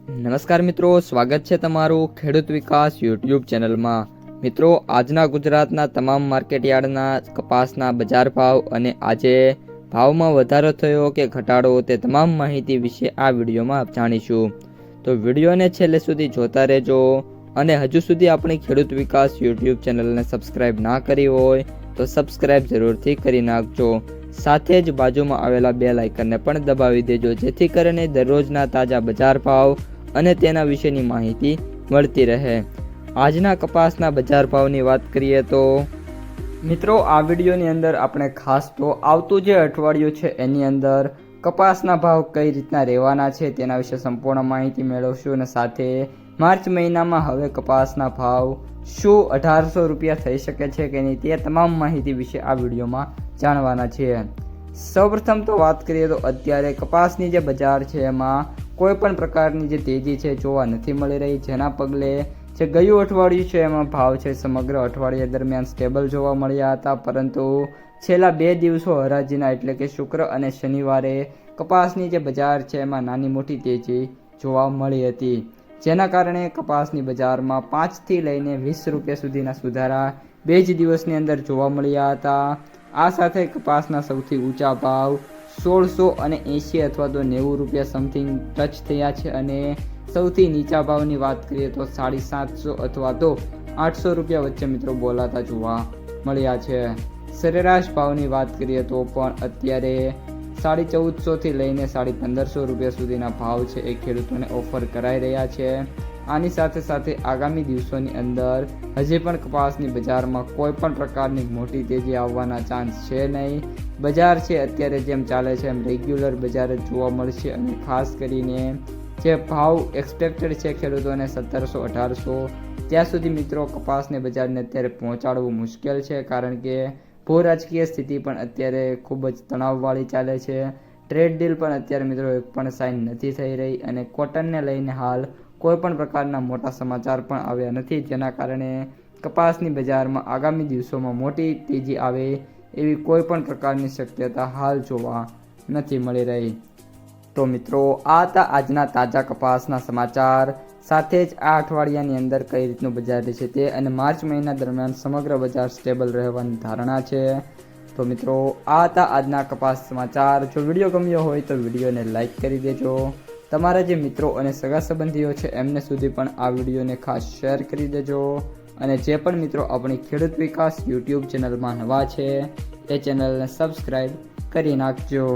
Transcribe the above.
નમસ્કાર મિત્રો, સ્વાગત છે તમારું ખેડૂત વિકાસ યુટ્યુબ ચેનલમાં। મિત્રો, આજના ગુજરાતના તમામ માર્કેટયાર્ડના કપાસના બજાર ભાવ અને આજે ભાવમાં વધારો થયો કે ઘટાડો તે તમામ માહિતી વિશે આ વિડીયોમાં જાણીશું। તો વિડીયોને છેલ્લે સુધી જોતા રહેજો અને હજુ સુધી આપણી ખેડૂત વિકાસ યુટ્યુબ ચેનલને સબસ્ક્રાઇબ ના કરી હોય તો સબસ્ક્રાઇબ જરૂરથી કરી નાખજો। સાથે જ બાજુમાં આવેલા બેલ આઇકનને પણ દબાવી દેજો, જેથી કરીને દરરોજના તાજા બજાર ભાવ અને તેના વિશેની માહિતી મળતી રહે। આજના કપાસના બજાર ભાવની વાત કરીએ તો મિત્રો, આ વિડીયોની અંદર આપણે ખાસ તો આવતું જે અઠવાડિયું છે એની અંદર કપાસના ભાવ કઈ રીતના રહેવાના છે તેના વિશે સંપૂર્ણ માહિતી મેળવશું અને સાથે માર્ચ મહિનામાં હવે કપાસના ભાવ શું 1800 રૂપિયા થઈ શકે છે કે નહીં તે તમામ માહિતી વિશે આ વિડીયોમાં જાણવાના છીએ। સૌપ્રથમ તો વાત કરીએ તો અત્યારે કપાસની જે બજાર છે એમાં કોઈ પણ પ્રકારની જે તેજી છે જોવા નથી મળી રહી, જેના પગલે જે ગયું અઠવાડિયું છે એમાં ભાવ છે સમગ્ર અઠવાડિયા દરમિયાન સ્ટેબલ જોવા મળ્યા હતા, પરંતુ છેલ્લા 2 દિવસો હરાજીના એટલે કે શુક્ર અને શનિવારે કપાસની જે બજાર છે એમાં નાની મોટી તેજી જોવા મળી હતી, જેના કારણે કપાસની બજારમાં 5 થી લઈને 20 રૂપિયા સુધીના સુધારા 2 જ દિવસની અંદર જોવા મળ્યા હતા। આ સાથે કપાસના સૌથી ઊંચા ભાવ 1680 અથવા તો 90 રૂપિયા સમથિંગ ટચ થયા છે અને સૌથી નીચા ભાવની વાત કરીએ તો 750 અથવા તો 800 રૂપિયા વચ્ચે મિત્રો બોલાતા જોવા મળ્યા છે। સરેરાશ ભાવની વાત કરીએ તો પણ અત્યારે 1450 થી લઈને 1550 રૂપિયા સુધીના ભાવ છે એ ખેડૂતોને ઓફર કરાઈ રહ્યા છે। આની સાથે સાથે આગામી દિવસોની અંદર હજી પણ કપાસની બજારમાં કોઈ પણ પ્રકારની મોટી તેજી આવવાના ચાન્સ છે નહીં। બજાર છે અત્યારે જેમ ચાલે છે એમ રેગ્યુલર બજાર જ જોવા મળશે અને ખાસ કરીને જે ભાવ એક્સપેક્ટેડ છે ખેડૂતોને 1700-1800 ત્યાં સુધી મિત્રો કપાસને બજારને અત્યારે પહોંચાડવું મુશ્કેલ છે, કારણ કે ભૂ રાજકીય સ્થિતિ પણ અત્યારે ખૂબ જ તણાવવાળી ચાલે છે। ટ્રેડ ડીલ પણ અત્યારે મિત્રો એક પણ સાઇન નથી થઈ રહી અને કોટનને લઈને હાલ કોઈ પણ પ્રકારના મોટા સમાચાર પણ આવ્યા નથી, જેના કારણે કપાસની બજારમાં આગામી દિવસોમાં મોટી તેજી આવે એવી કોઈ પણ પ્રકારની શક્યતા હાલ જોવા નથી મળી રહી। તો મિત્રો, આ હતા આજના તાજા કપાસના સમાચાર। સાથે જ આ અઠવાડિયાની અંદર કઈ રીતનું બજાર રહેશે તે અને માર્ચ મહિના દરમિયાન સમગ્ર બજાર સ્ટેબલ રહેવાની ધારણા છે। તો મિત્રો, આ હતા આજના કપાસ સમાચાર। જો વિડીયો ગમ્યો હોય તો વિડીયોને લાઇક કરી દેજો, તમારા જે મિત્રો અને સગા સંબંધીઓ છે એમને સુધી પણ આ વિડીયોને ખાસ શેર કરી દેજો અને જે પણ મિત્રો આપણી ખેડૂત વિકાસ યુટ્યુબ ચેનલમાં નવા છે એ ચેનલને સબસ્ક્રાઈબ કરી નાખજો।